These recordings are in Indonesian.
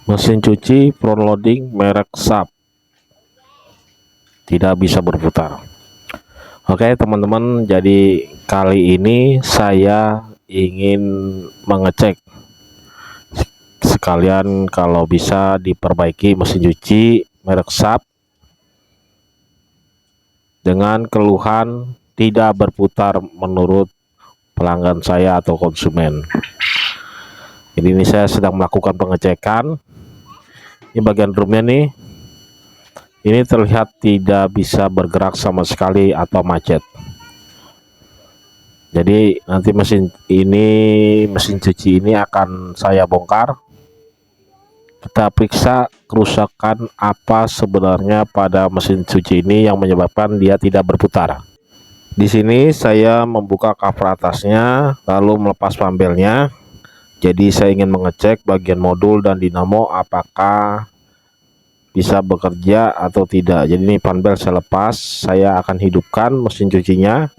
Mesin cuci front loading merek SAP tidak bisa berputar. Oke teman-teman, jadi kali ini saya ingin mengecek sekalian kalau bisa diperbaiki mesin cuci merek SAP dengan keluhan tidak berputar menurut pelanggan saya atau konsumen. Jadi ini saya sedang melakukan pengecekan. Ini bagian drumnya nih, ini terlihat tidak bisa bergerak sama sekali atau macet. Jadi nanti mesin cuci ini akan saya bongkar. Kita periksa kerusakan apa sebenarnya pada mesin cuci ini yang menyebabkan dia tidak berputar. Di sini saya membuka cover atasnya lalu melepas panbelnya. Jadi saya ingin mengecek bagian modul dan dinamo apakah bisa bekerja atau tidak. Jadi ini panbel saya lepas, saya akan hidupkan mesin cucinya.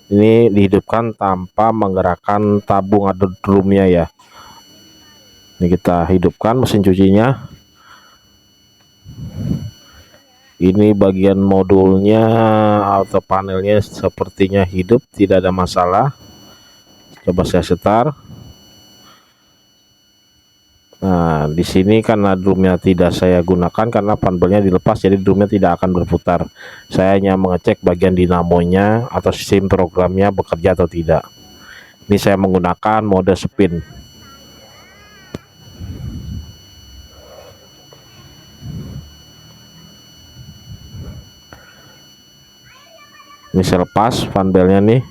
Ini dihidupkan tanpa menggerakkan tabung atau drumnya ya. Ini kita hidupkan mesin cucinya. Ini bagian modulnya atau panelnya sepertinya hidup, tidak ada masalah. Coba saya setar. Nah, di sini karena drumnya tidak saya gunakan karena panbelnya dilepas, jadi drumnya tidak akan berputar. Saya hanya mengecek bagian dinamonya atau sistem programnya bekerja atau tidak. Ini saya menggunakan mode spin. Ini saya lepas panbelnya nih.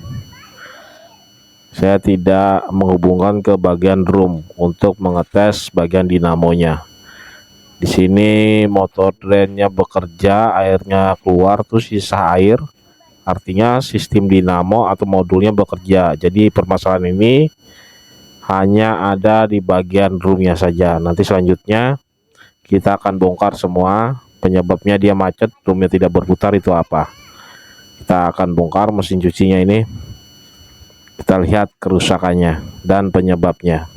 Saya tidak menghubungkan ke bagian drum untuk mengetes bagian dinamonya. Di sini motor drainnya bekerja, airnya keluar terus sisa air. Artinya sistem dinamo atau modulnya bekerja. Jadi permasalahan ini hanya ada di bagian drumnya saja. Nanti selanjutnya kita akan bongkar semua penyebabnya dia macet, drumnya tidak berputar itu apa. Kita akan bongkar mesin cucinya ini. Kita lihat kerusakannya dan penyebabnya.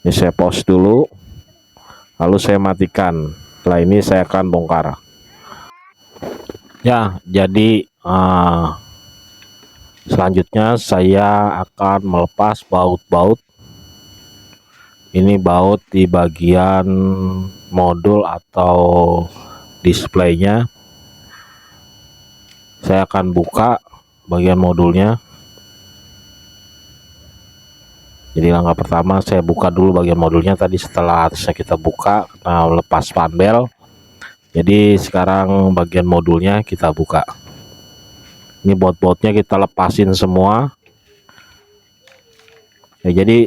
Ini saya pause dulu, lalu saya matikan. Setelah ini saya akan bongkar. Ya, jadi selanjutnya saya akan melepas baut-baut. Ini baut di bagian modul atau displaynya. Saya akan buka bagian modulnya. Jadi langkah pertama saya buka dulu bagian modulnya tadi setelah atasnya kita buka karena lepas panbel. Jadi sekarang bagian modulnya kita buka. Ini baut-bautnya kita lepasin semua. Ya, jadi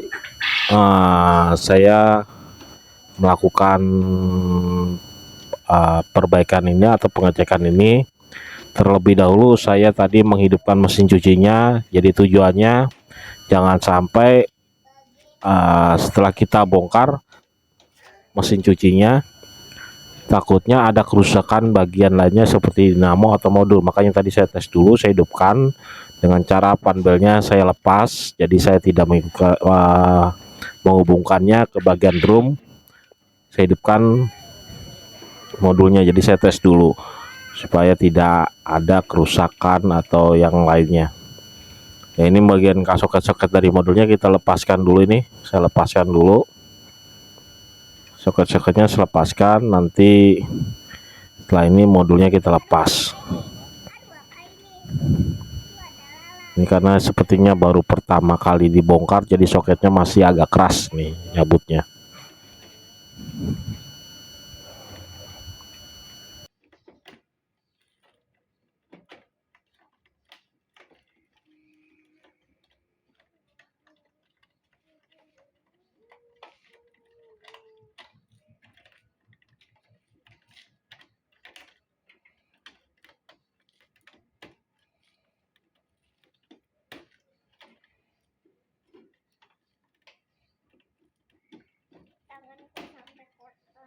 saya melakukan perbaikan ini atau pengecekan ini. Terlebih dahulu saya tadi menghidupkan mesin cucinya. Jadi tujuannya jangan sampai setelah kita bongkar mesin cucinya takutnya ada kerusakan bagian lainnya seperti dinamo atau modul. Makanya tadi saya tes dulu, saya hidupkan dengan cara panbelnya saya lepas. Jadi saya tidak menghubungkannya ke bagian drum. Saya hidupkan modulnya, jadi saya tes dulu supaya tidak ada kerusakan atau yang lainnya. Ya, ini bagian soket-soket dari modulnya kita lepaskan dulu. Ini saya lepaskan dulu soket-soketnya, saya lepaskan. Nanti setelah ini modulnya kita lepas. Ini karena sepertinya baru pertama kali dibongkar, jadi soketnya masih agak keras nih nyabutnya. Tanganku sampai kotor.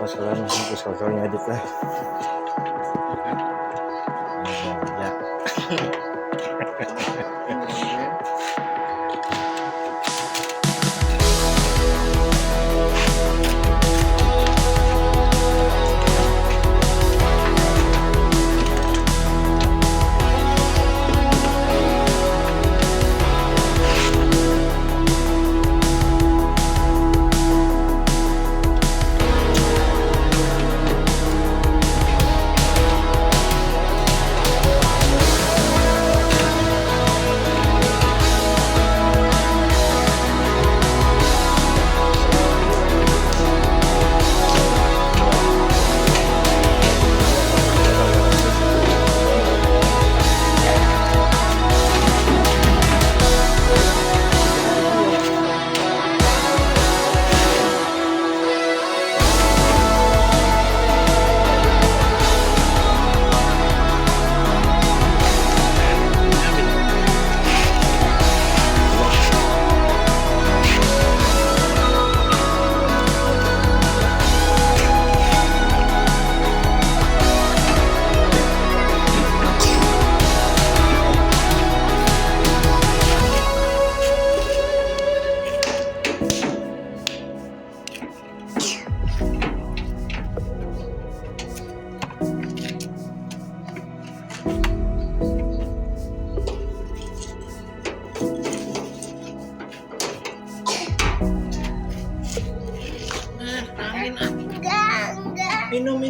pas kalian terus kalian edit lah. Minum.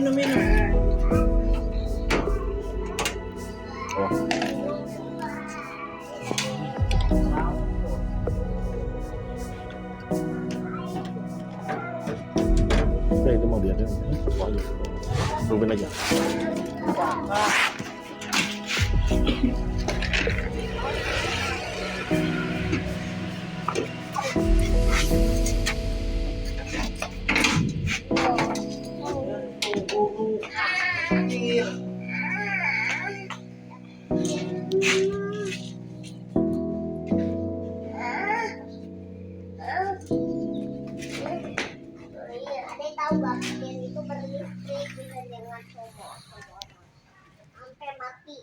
Itu mau biarin. Tungguin aja. Tahu bagian itu berlistrik bisa dengan semua orang sampai mati.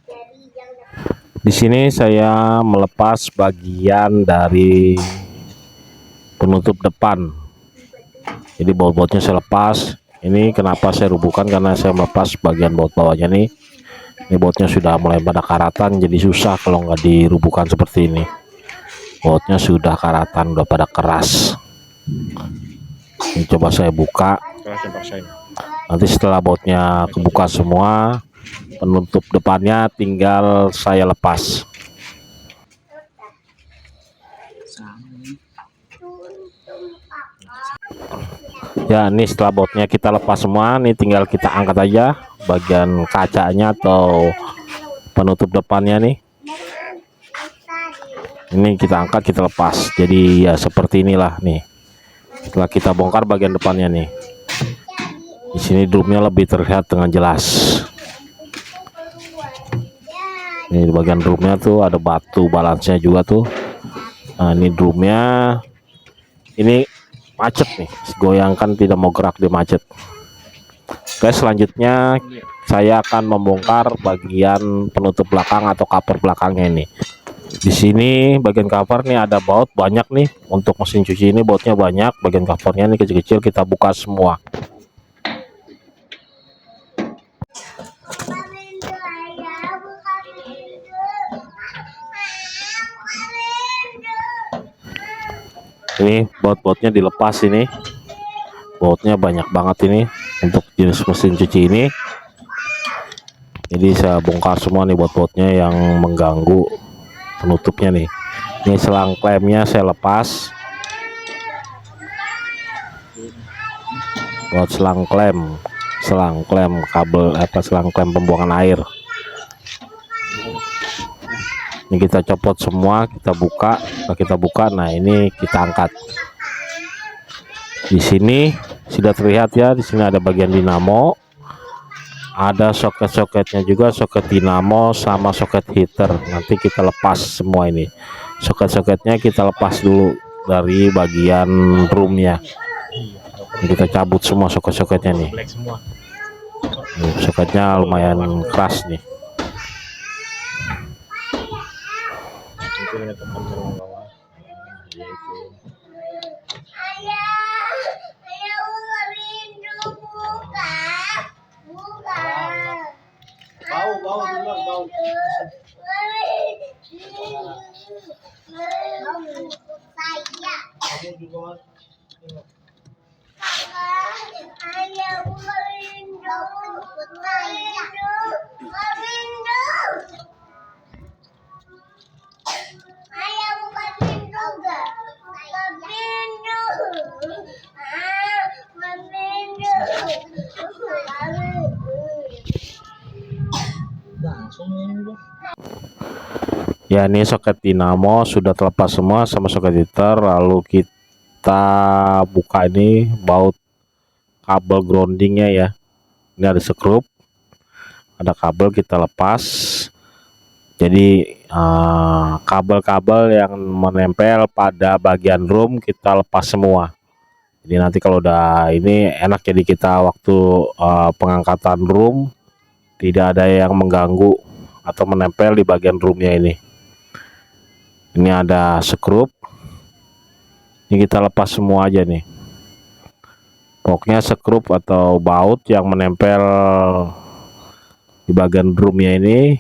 Jadi jangan. Di sini saya melepas bagian dari penutup depan. Jadi baut-bautnya saya lepas. Ini kenapa saya rubuhkan, karena saya melepas bagian baut bawahnya nih. Ini bautnya sudah mulai pada karatan, jadi susah kalau nggak dirubuhkan seperti ini. Bautnya sudah karatan, udah pada keras. Ini coba saya buka. Nanti setelah bautnya kebuka semua, penutup depannya tinggal saya lepas. Ya, ini setelah bautnya kita lepas semua, nih tinggal kita angkat aja bagian kacanya atau penutup depannya nih. Ini kita angkat, kita lepas. Jadi ya seperti inilah nih. Setelah kita bongkar bagian depannya nih, di sini drumnya lebih terlihat dengan jelas. Ini di bagian drumnya tuh ada batu balansnya juga tuh. Nah, ini drumnya ini macet nih, goyangkan tidak mau gerak, di macet. Oke, selanjutnya saya akan membongkar bagian penutup belakang atau cover belakangnya ini. Di sini bagian cover nih ada baut banyak nih. Untuk mesin cuci ini bautnya banyak, bagian covernya nih kecil-kecil, kita buka semua. Ini baut-bautnya dilepas, ini bautnya banyak banget ini untuk jenis mesin cuci ini. Jadi saya bongkar semua nih baut-bautnya yang mengganggu penutupnya nih. Ini selang klemnya saya lepas. Buat selang klem kabel selang klem pembuangan air. Ini kita copot semua, kita buka. Nah, ini kita angkat. Di sini sudah terlihat ya, di sini ada bagian dinamo. Ada soket-soketnya juga, soket dinamo sama soket heater. Nanti kita lepas semua ini. Soket-soketnya kita lepas dulu dari bagian drumnya. Ini kita cabut semua soket-soketnya nih. Black semua. Soketnya lumayan keras nih. Itu dengan tekan ke bawah. Ya itu. Ayah ular rindu buka. Bau duluan bau. Saya. Kamu juga Mas. Tengok. Ayah ular rindu. Rindu. Ayah bukan rindu gak? Rindu. Langsung ini Bang. Ya, ini soket dinamo sudah terlepas semua sama soket heater. Lalu kita buka ini baut kabel groundingnya ya. Ini ada skrup, ada kabel kita lepas. Jadi kabel-kabel yang menempel pada bagian room kita lepas semua. Jadi nanti kalau udah ini enak, jadi kita waktu pengangkatan room tidak ada yang mengganggu atau menempel di bagian roomnya ini. Ini ada skrup, ini kita lepas semua aja nih. Pokoknya skrup atau baut yang menempel di bagian roomnya ini,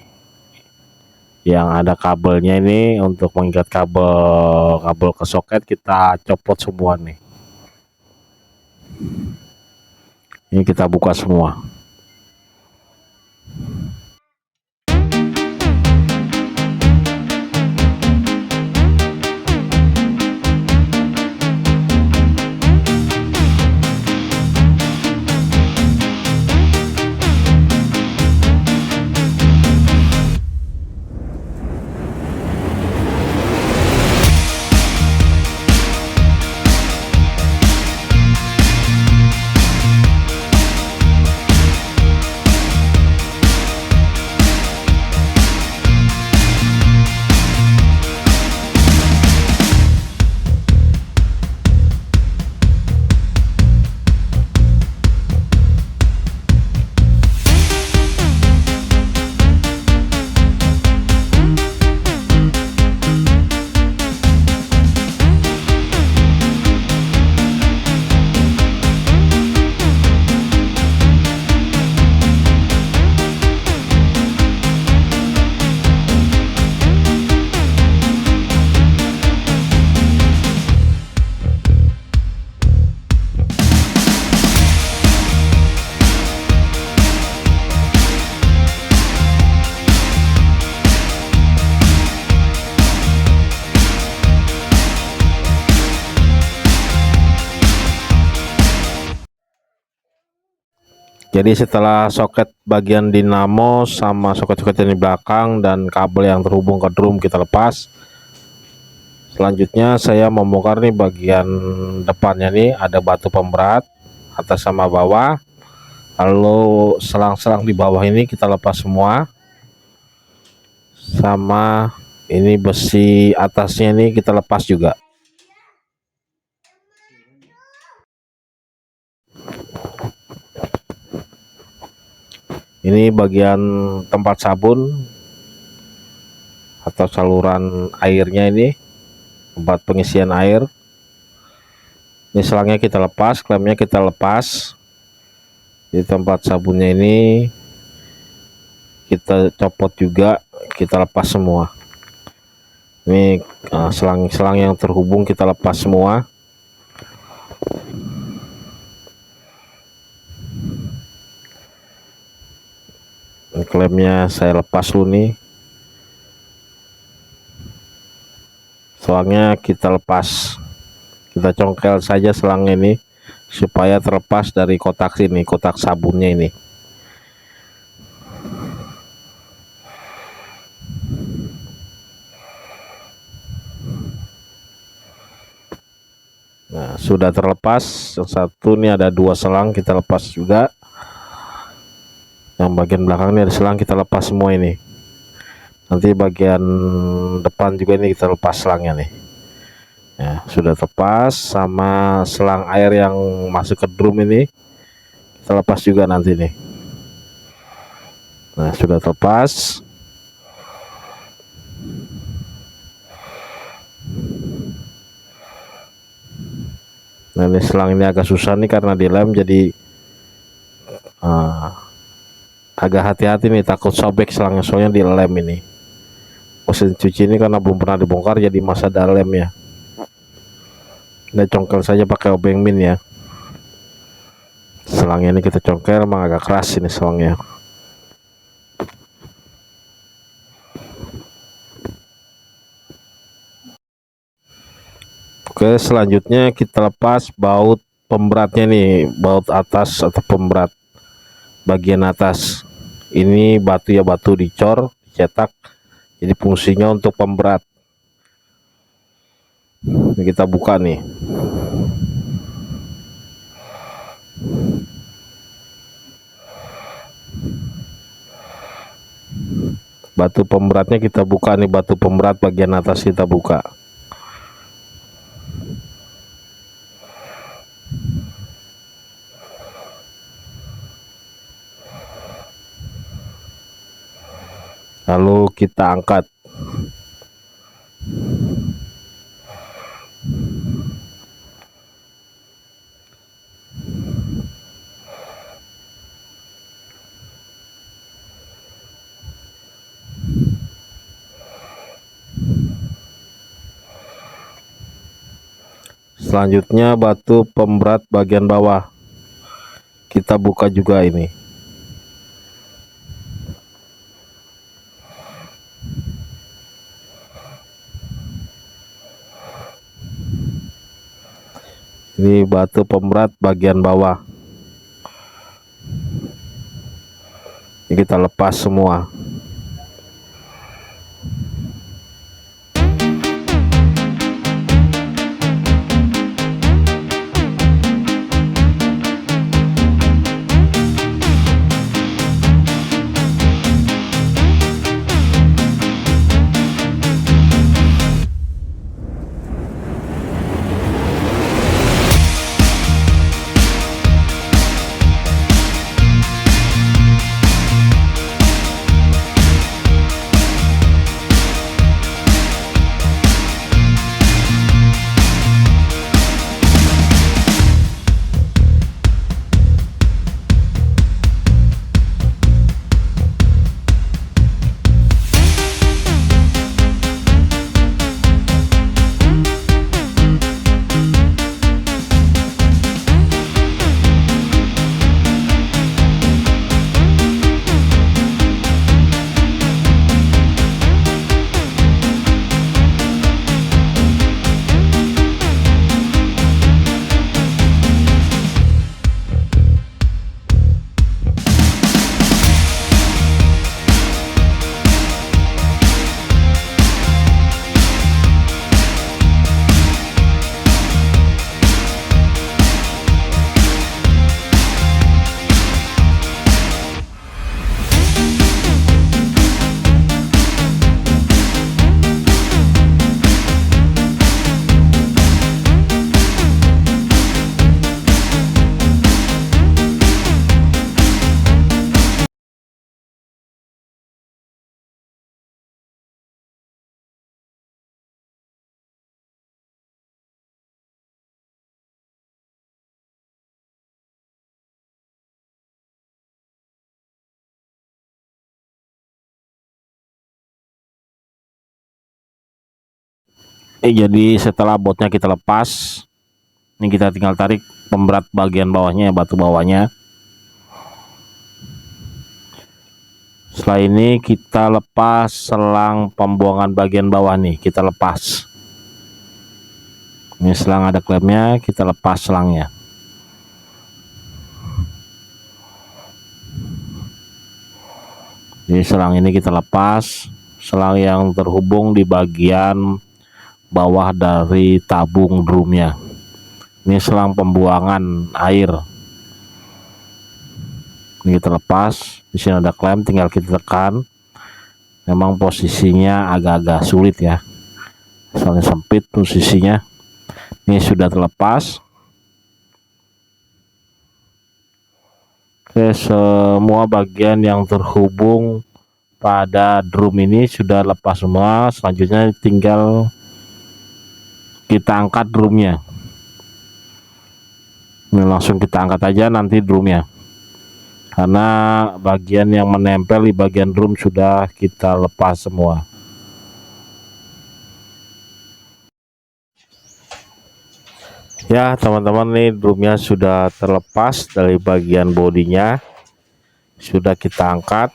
yang ada kabelnya ini untuk mengikat kabel ke soket, kita copot semua nih. Ini kita buka semua. Jadi setelah soket bagian dinamo sama soket-soket yang di belakang dan kabel yang terhubung ke drum kita lepas, selanjutnya saya membongkar nih bagian depannya nih, ada batu pemberat atas sama bawah, lalu selang-selang di bawah ini kita lepas semua, sama ini besi atasnya ini kita lepas juga. Ini bagian tempat sabun atau saluran airnya, ini tempat pengisian air. Ini selangnya kita lepas, klemnya kita lepas. Di tempat sabunnya ini kita copot juga, kita lepas semua. Ini selang-selang yang terhubung kita lepas semua. Klemnya saya lepas dulu nih, selangnya kita lepas, kita congkel saja selang ini supaya terlepas dari kotak sini, kotak sabunnya ini. Nah, sudah terlepas. Yang satu ini ada dua selang kita lepas juga. Yang bagian belakang ini ada selang kita lepas semua ini. Nanti bagian depan juga ini kita lepas selangnya nih. Ya, sudah terlepas. Sama selang air yang masuk ke drum ini kita lepas juga nanti nih. Nah, sudah terlepas. Nah, ini selang ini agak susah nih karena dilem, jadi agak hati-hati nih, takut sobek selangnya, soalnya dilem ini. Mesin cuci ini karena belum pernah dibongkar, jadi masih ada lem ya. Kita congkel saja pakai obeng min ya. Selangnya ini kita congkel, emang agak keras ini selangnya. Oke, selanjutnya kita lepas baut pemberatnya nih, baut atas atau pemberat bagian atas. Ini batu ya, batu dicor, dicetak, jadi fungsinya untuk pemberat. Ini kita buka nih. Batu pemberatnya kita buka nih, batu pemberat bagian atas kita buka. Lalu kita angkat. Selanjutnya batu pemberat bagian bawah kita buka juga ini. Ini batu pemberat bagian bawah. Ini kita lepas semua. Jadi setelah botnya kita lepas, ini kita tinggal tarik pemberat bagian bawahnya, batu bawahnya. Setelah ini kita lepas selang pembuangan bagian bawah nih, kita lepas. Ini selang ada klemnya, kita lepas selangnya. Jadi selang ini kita lepas, selang yang terhubung di bagian bawah dari tabung drumnya. Ini selang pembuangan air. Ini kita lepas. Di sini ada klem, tinggal kita tekan. Memang posisinya agak-agak sulit ya, soalnya sempit posisinya. Ini sudah terlepas. Oke, semua bagian yang terhubung pada drum ini sudah lepas semua. Selanjutnya tinggal kita angkat drumnya. Ini langsung kita angkat aja nanti drumnya, karena bagian yang menempel di bagian drum sudah kita lepas semua. Ya teman-teman, nih drumnya sudah terlepas dari bagian bodinya, sudah kita angkat.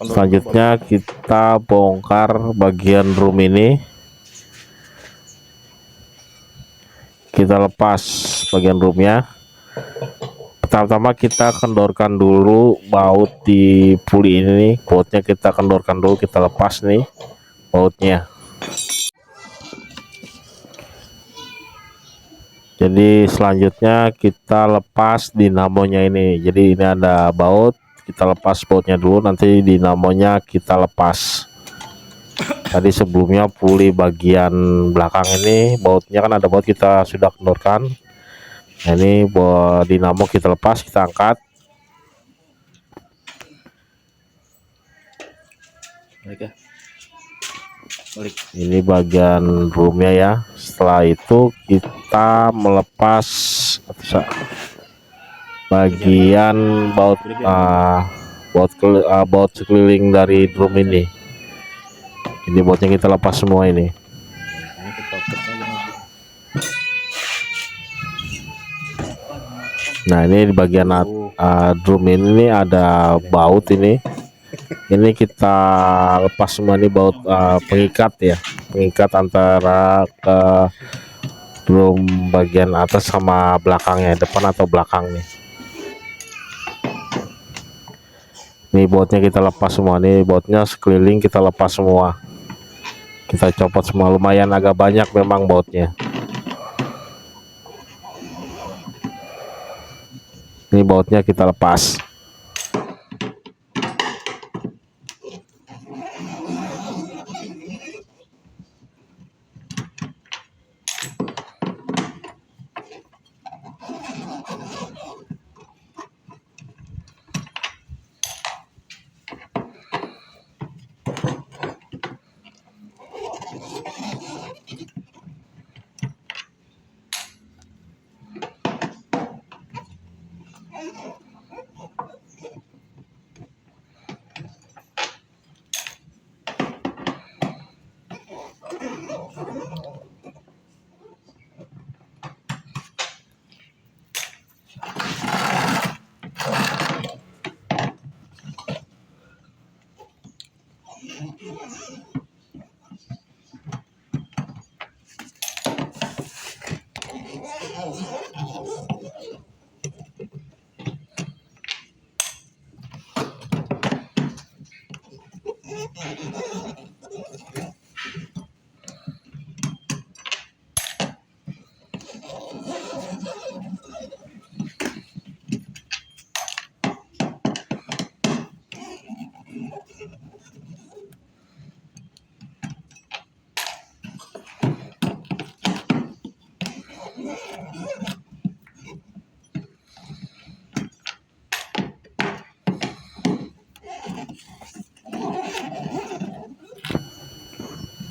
Selanjutnya kita bongkar bagian drum ini, kita lepas bagian drumnya. Pertama-tama kita kendorkan dulu baut di puli ini, bautnya kita kendorkan dulu, kita lepas nih bautnya. Jadi selanjutnya kita lepas dinamonya ini. Jadi ini ada baut, kita lepas bautnya dulu, nanti dinamonya kita lepas. Tadi sebelumnya puli bagian belakang ini bautnya kan ada baut, kita sudah kendorkan. Nah, ini buat dinamo kita lepas, kita angkat. Balik. Ini bagian drumnya ya. Setelah itu kita melepas bagian baut baut sekeliling dari drum ini. Ini bautnya kita lepas semua ini. Ini kita putar aja langsung. Nah ini di bagian drum ini ada baut ini. Ini kita lepas semua, ini baut pengikat ya, pengikat antara ke drum bagian atas sama belakangnya, depan atau belakang nih. Ini bautnya kita lepas semua, nih bautnya sekeliling kita lepas semua, kita copot semua. Lumayan agak banyak memang bautnya. Ini bautnya kita lepas.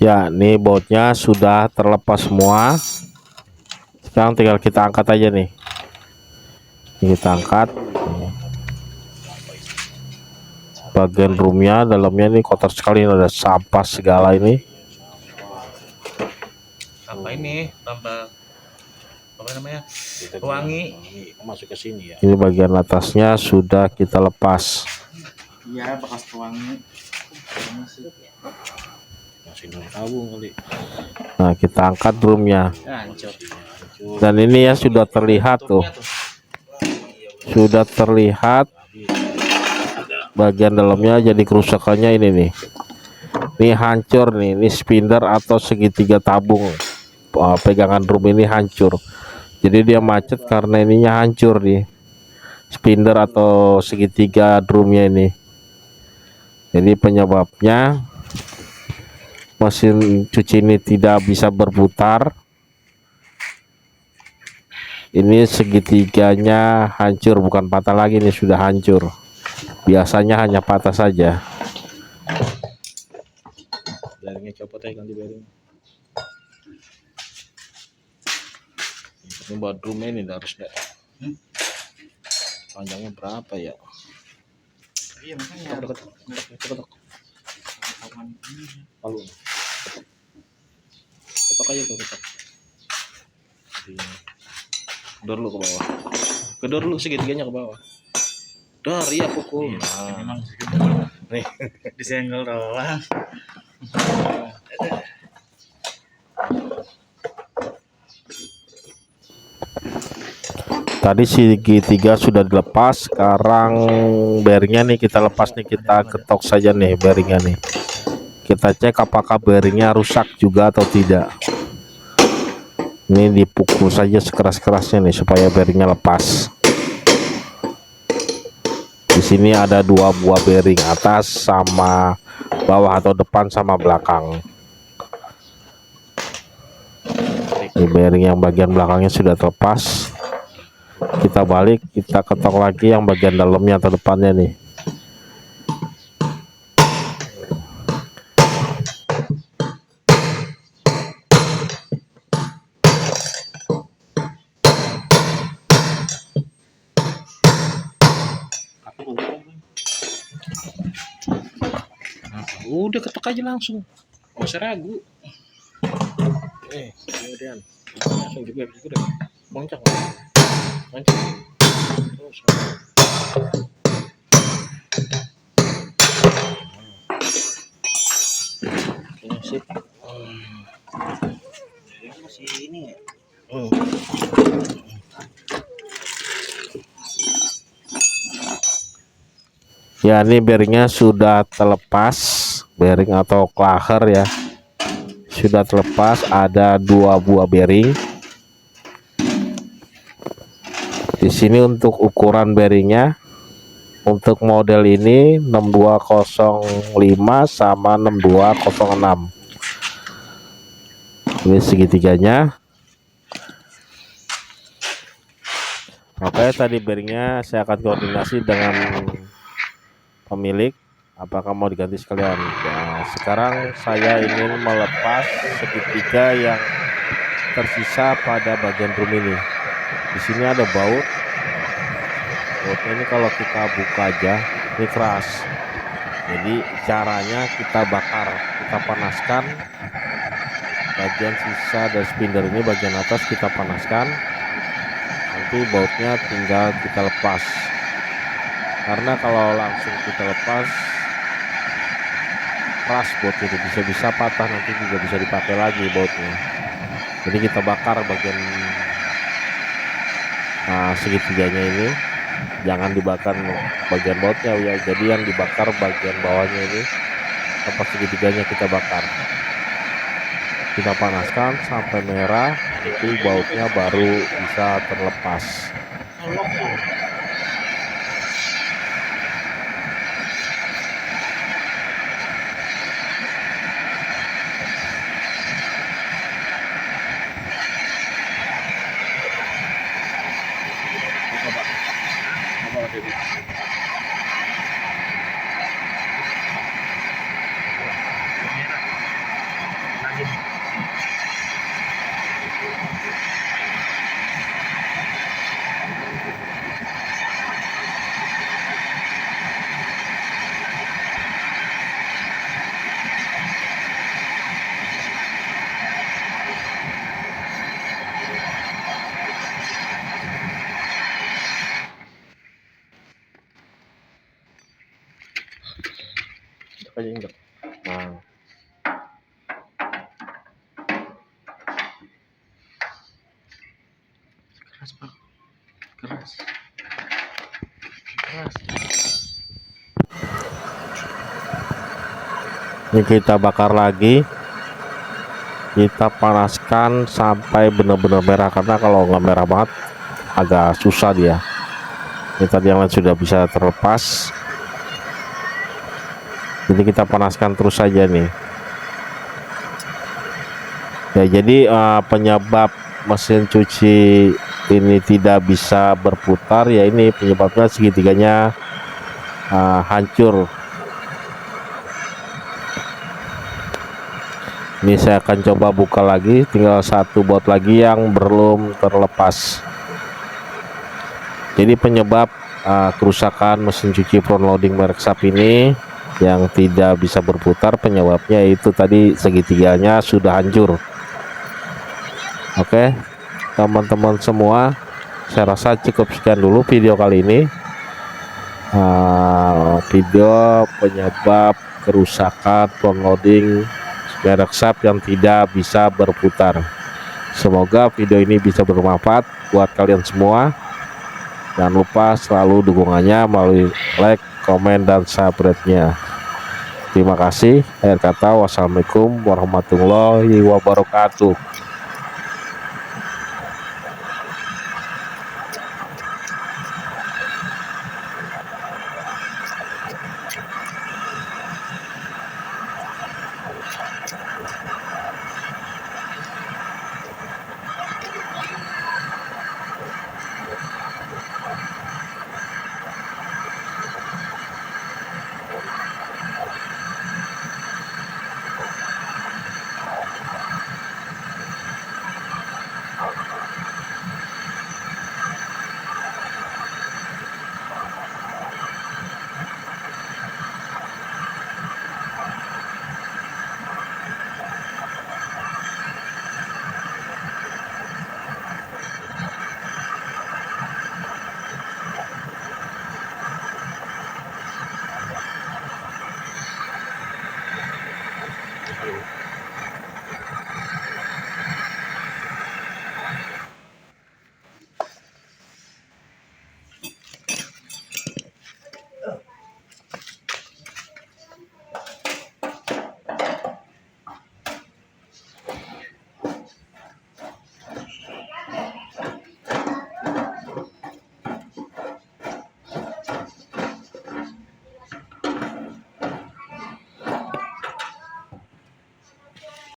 Ya, ini bautnya sudah terlepas semua. Sekarang tinggal kita angkat aja nih. Ini kita angkat. Bagian drumnya, dalamnya ini kotor sekali, ada sampah segala ini. Apa ini? Tambah apa namanya? Wangi. Masuk ke sini ya. Ini bagian atasnya sudah kita lepas. Iya, bekas pewangi. Masih tabung kali. Nah, kita angkat drumnya. Hancur. Dan ini ya sudah terlihat tuh. Sudah terlihat bagian dalamnya, jadi kerusakannya ini nih. Ini hancur nih, ini spindle atau segitiga tabung. Pegangan drum ini hancur. Jadi dia macet karena ininya hancur nih. Spindle atau segitiga drumnya ini. Jadi penyebabnya mesin cuci ini tidak bisa berputar Ini segitiganya hancur, bukan patah lagi, ini sudah hancur. Biasanya hanya patah saja. Bearingnya copot aja, ganti bearing. Ini buat drum ini harus deh. Panjangnya berapa ya? Iya makanya. Ketok. Palu. Ketok aja tuh, ketok. Kedor dulu ke bawah. Kedor dulu segitiganya ke bawah. Dor, iya pukul. Nah, Memang nih disenggol doang. Tadi segitiga sudah dilepas, sekarang bearingnya nih kita lepas nih, kita ketok saja nih bearingnya nih. Kita cek apakah bearingnya rusak juga atau tidak. Ini dipukul saja sekeras-kerasnya nih supaya bearingnya lepas. Di sini ada 2 buah bearing, atas sama bawah atau depan sama belakang. Ini bearing yang bagian belakangnya sudah terlepas. Kita balik, kita ketok lagi yang bagian dalamnya atau depannya nih. udah ketok aja langsung. Nggak usah ragu. Kemudian langsung juga deh. Moncang. Terus. Ini sip. Masih ini ya. Ya, ini bearingnya sudah terlepas, bearing atau klaher ya, sudah terlepas. Ada 2 buah bearing. Di sini untuk ukuran bearingnya, untuk model ini 6205 sama 6206. Ini segitiganya. Oke, tadi bearingnya saya akan koordinasi dengan pemilik apakah mau diganti sekalian. Nah, sekarang saya ingin melepas segitiga yang tersisa pada bagian drum ini. Di sini ada baut. Bautnya ini kalau kita buka aja, ini keras. Jadi caranya kita bakar, kita panaskan bagian sisa dari spindle ini, bagian atas kita panaskan. Nanti bautnya tinggal kita lepas. Karena kalau langsung kita lepas keras bautnya, itu bisa patah, nanti juga bisa dipakai lagi bautnya. Jadi kita bakar bagian segitiganya ini, jangan dibakar bagian bautnya ya. Jadi yang dibakar bagian bawahnya ini, tempat segitiganya kita bakar. Kita panaskan sampai merah, itu bautnya baru bisa terlepas. Nah, Keras, Pak. Keras. ini kita bakar lagi, kita panaskan sampai benar-benar merah, karena kalau nggak merah banget agak susah dia. Ini tadi yang lain sudah bisa terlepas, jadi kita panaskan terus saja nih ya. Jadi penyebab mesin cuci ini tidak bisa berputar, ya ini penyebabnya segitiganya hancur. Ini saya akan coba buka lagi, tinggal satu baut lagi yang belum terlepas. Jadi penyebab kerusakan mesin cuci front loading merek SAP ini yang tidak bisa berputar, penyebabnya itu tadi segitiganya sudah hancur. Oke teman-teman semua, saya rasa cukup sekian dulu video kali ini. Video penyebab kerusakan front loading merek SAP yang tidak bisa berputar. Semoga video ini bisa bermanfaat buat kalian semua. Jangan lupa selalu dukungannya melalui like, komen, dan subscribe-nya. Terima kasih. Akhir kata, wassalamualaikum warahmatullahi wabarakatuh.